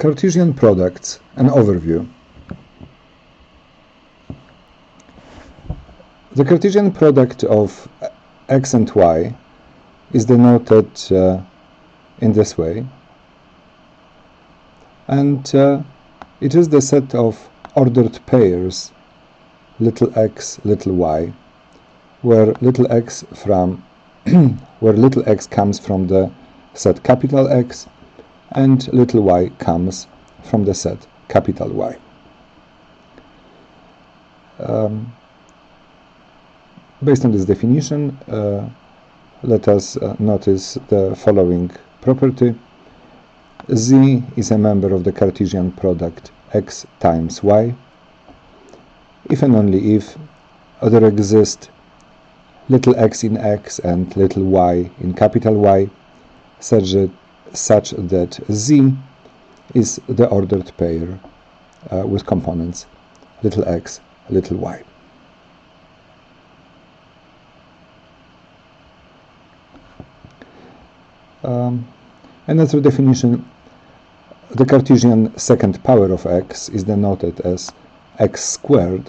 Cartesian products, an overview. The Cartesian product of x and y is denoted in this way, and it is the set of ordered pairs little x, little y, where little x comes from the set capital X and little y comes from the set capital Y. Based on this definition, let us notice the following property. Z is a member of the Cartesian product x times y if and only if there exist little x in X and little y in capital Y such that Z is the ordered pair with components little x, little y. Another definition: the Cartesian second power of x is denoted as x squared,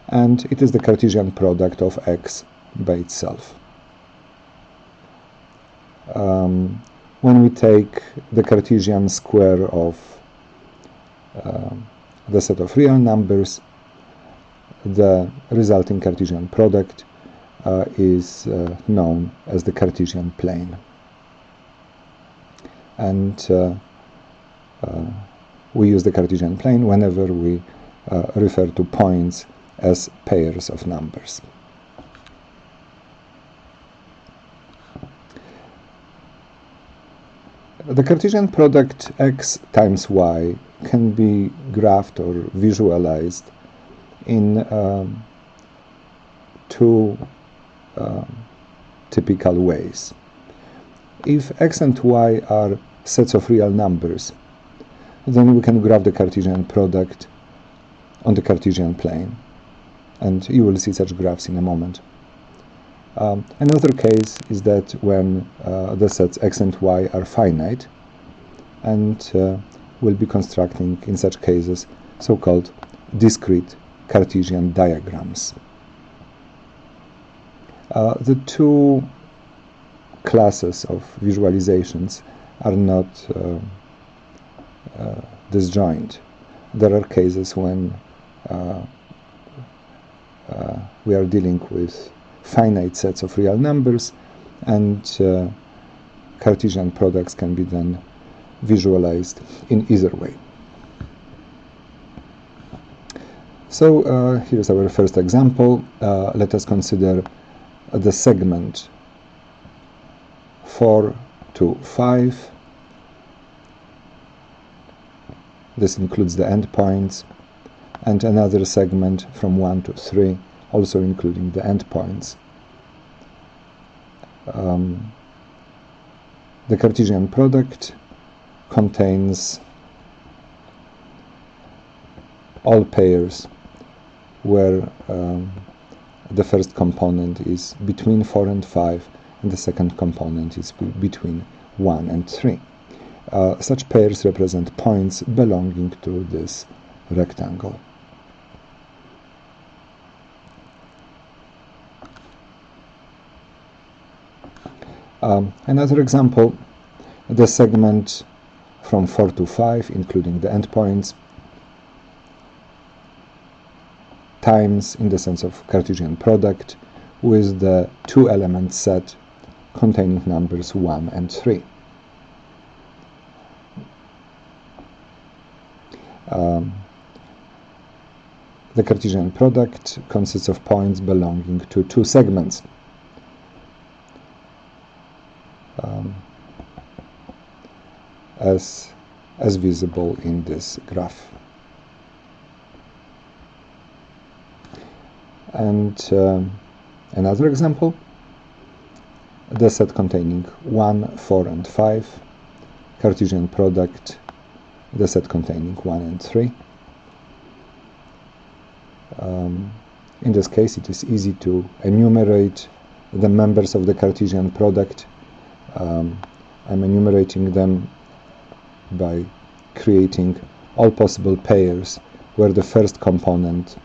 and it is the Cartesian product of x by itself. When we take the Cartesian square of the set of real numbers, the resulting Cartesian product is known as the Cartesian plane. And we use the Cartesian plane whenever we refer to points as pairs of numbers. The Cartesian product x times y can be graphed or visualized in two typical ways. If x and y are sets of real numbers, then we can graph the Cartesian product on the Cartesian plane, and you will see such graphs in a moment. Another case is that when the sets x and y are finite, and we'll be constructing in such cases so-called discrete Cartesian diagrams. The two classes of visualizations are not disjoint. There are cases when we are dealing with finite sets of real numbers, and Cartesian products can be then visualized in either way. So here's our first example. Let us consider the segment 4 to 5. This includes the endpoints, and another segment from 1 to 3, also including the endpoints. The Cartesian product contains all pairs where the first component is between 4 and 5, and the second component is between 1 and 3. Such pairs represent points belonging to this rectangle. Another example, the segment from 4 to 5, including the endpoints, times, in the sense of Cartesian product, with the two-element set containing numbers 1 and 3. The Cartesian product consists of points belonging to two segments. As visible in this graph. And another example, the set containing 1, 4 and 5, Cartesian product, the set containing 1 and 3. In this case, it is easy to enumerate the members of the Cartesian product. I'm enumerating them by creating all possible pairs where the first component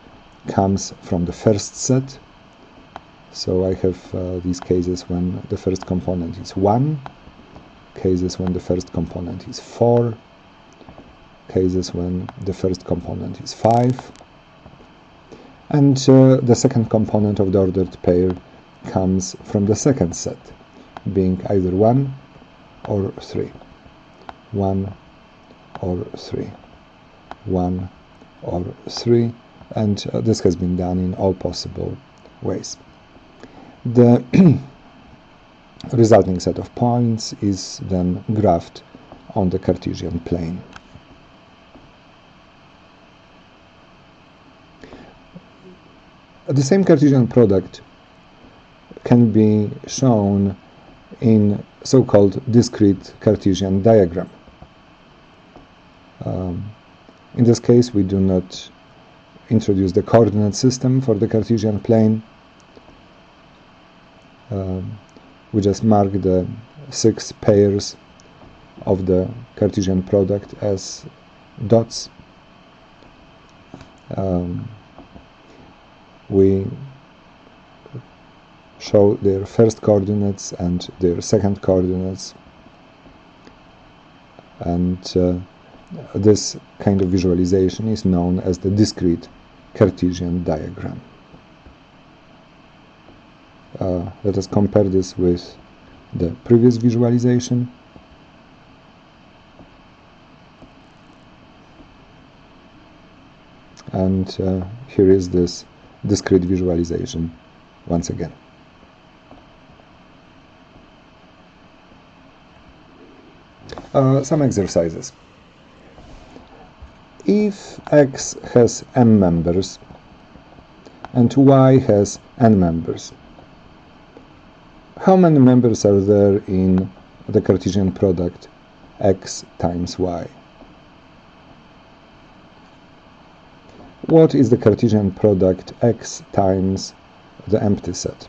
comes from the first set. So I have these cases when the first component is 1, cases when the first component is 4, cases when the first component is 5, and the second component of the ordered pair comes from the second set, being either 1 or 3. 1 or 3. 1 or 3, and this has been done in all possible ways. The resulting set of points is then graphed on the Cartesian plane. The same Cartesian product can be shown in so-called discrete Cartesian diagram. In this case, we do not introduce the coordinate system for the Cartesian plane. We just mark the 6 pairs of the Cartesian product as dots. We show their first coordinates and their second coordinates, and this kind of visualization is known as the discrete Cartesian diagram. Let us compare this with the previous visualization. And here is this discrete visualization once again. Some exercises. If X has m members and Y has n members, how many members are there in the Cartesian product X times Y? What is the Cartesian product X times the empty set?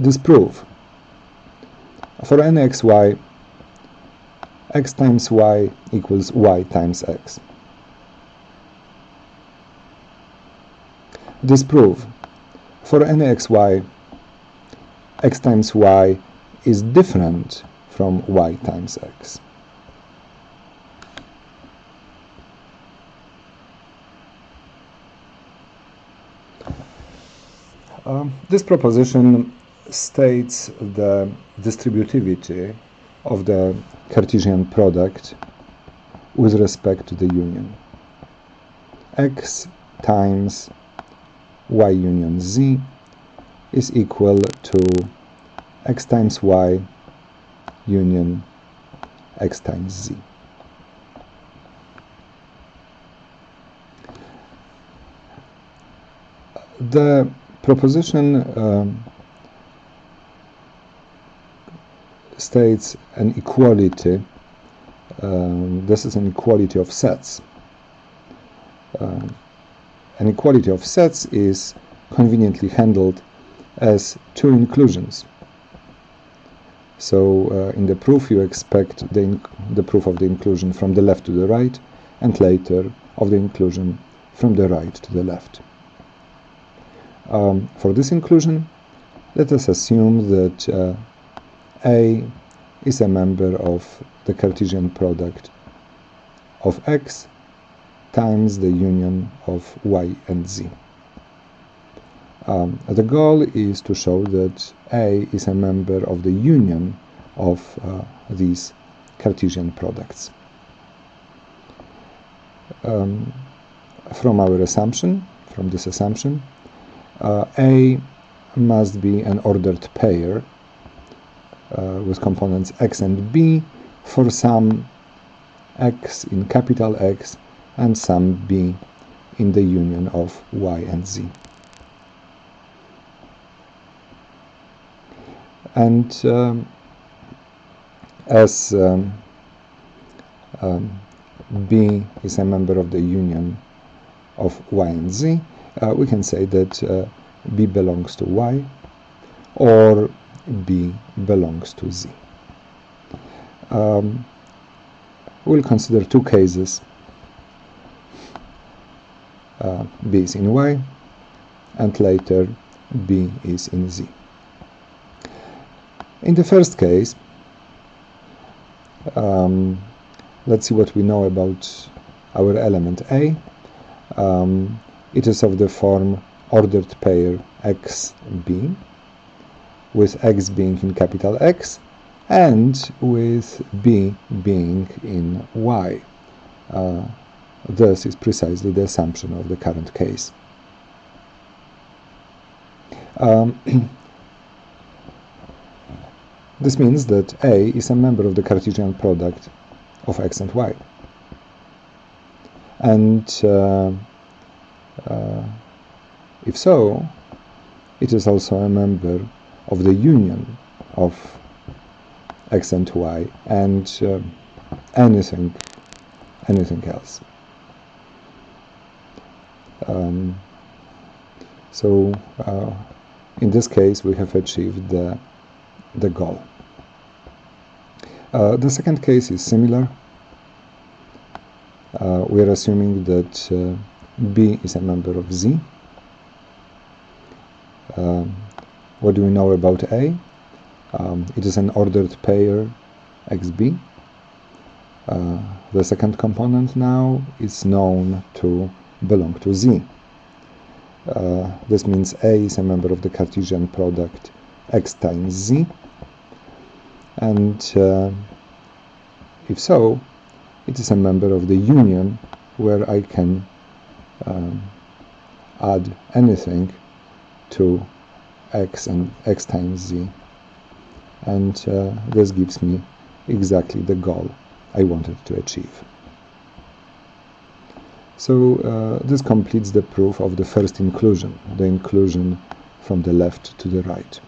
Disprove. For any xy, x times y equals y times x. Disprove. For any xy, x times y is different from y times x. This proposition states the distributivity of the Cartesian product with respect to the union. X times y union z is equal to x times y union x times z. The proposition states an equality. This is an equality of sets. An equality of sets is conveniently handled as two inclusions. So in the proof you expect the proof of the inclusion from the left to the right, and later of the inclusion from the right to the left. For this inclusion, let us assume that A is a member of the Cartesian product of X times the union of Y and Z. The goal is to show that A is a member of the union of these Cartesian products. From this assumption, A must be an ordered pair with components x and b for some x in capital X and some b in the union of y and z. And as b is a member of the union of y and z, we can say that B belongs to Y or B belongs to Z. We'll consider two cases. B is in Y, and later B is in Z. In the first case, let's see what we know about our element A. It is of the form ordered pair XB, with X being in capital X and with B being in Y. This is precisely the assumption of the current case. This means that A is a member of the Cartesian product of X and Y. And if so, it is also a member of the union of X and Y and anything else. So in this case we have achieved the goal. The second case is similar. We are assuming that B is a member of Z. What do we know about A? It is an ordered pair XB. The second component now is known to belong to Z. This means A is a member of the Cartesian product X times Z, and if so, it is a member of the union where I can add anything to X and X times Z, and this gives me exactly the goal I wanted to achieve. So this completes the proof of the first inclusion, the inclusion from the left to the right.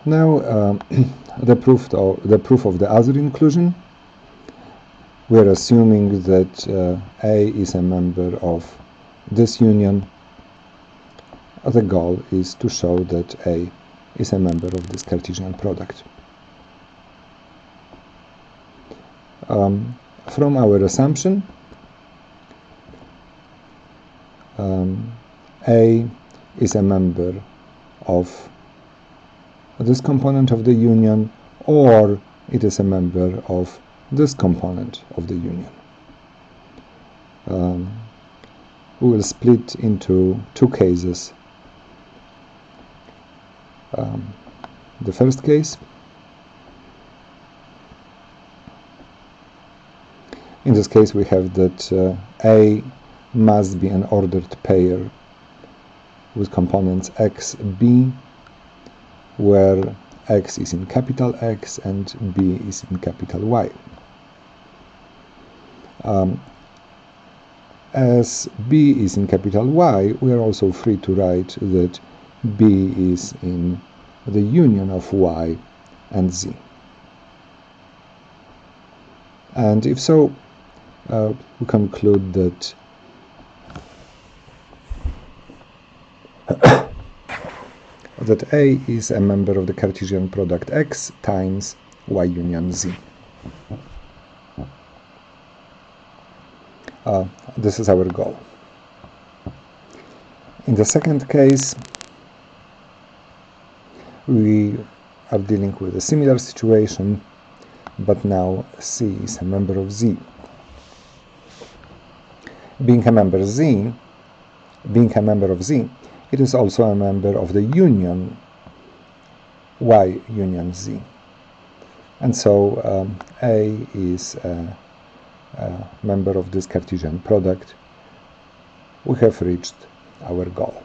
Now the proof of the other inclusion. We are assuming that A is a member of this union. The goal is to show that A is a member of this Cartesian product. From our assumption, A is a member of this component of the union, or it is a member of this component of the union. We will split into two cases. The first case, in this case we have that A must be an ordered pair with components X, B, where X is in capital X and B is in capital Y. As B is in capital Y, we are also free to write that B is in the union of Y and Z. And if so, we conclude that that A is a member of the Cartesian product X times Y union Z. This is our goal. In the second case, we are dealing with a similar situation, but now C is a member of Z. Being a member of Z, it is also a member of the union Y union Z. And so A is a member of this Cartesian product. We have reached our goal.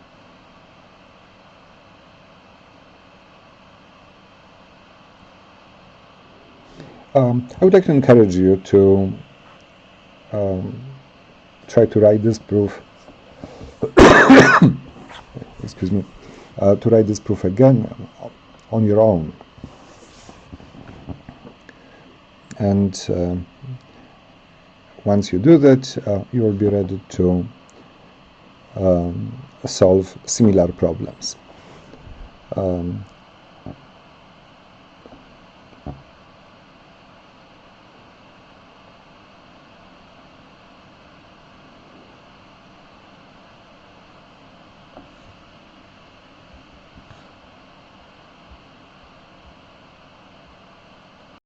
I would like to encourage you to try to write this proof excuse me, to write this proof again on your own. And once you do that, you will be ready to solve similar problems.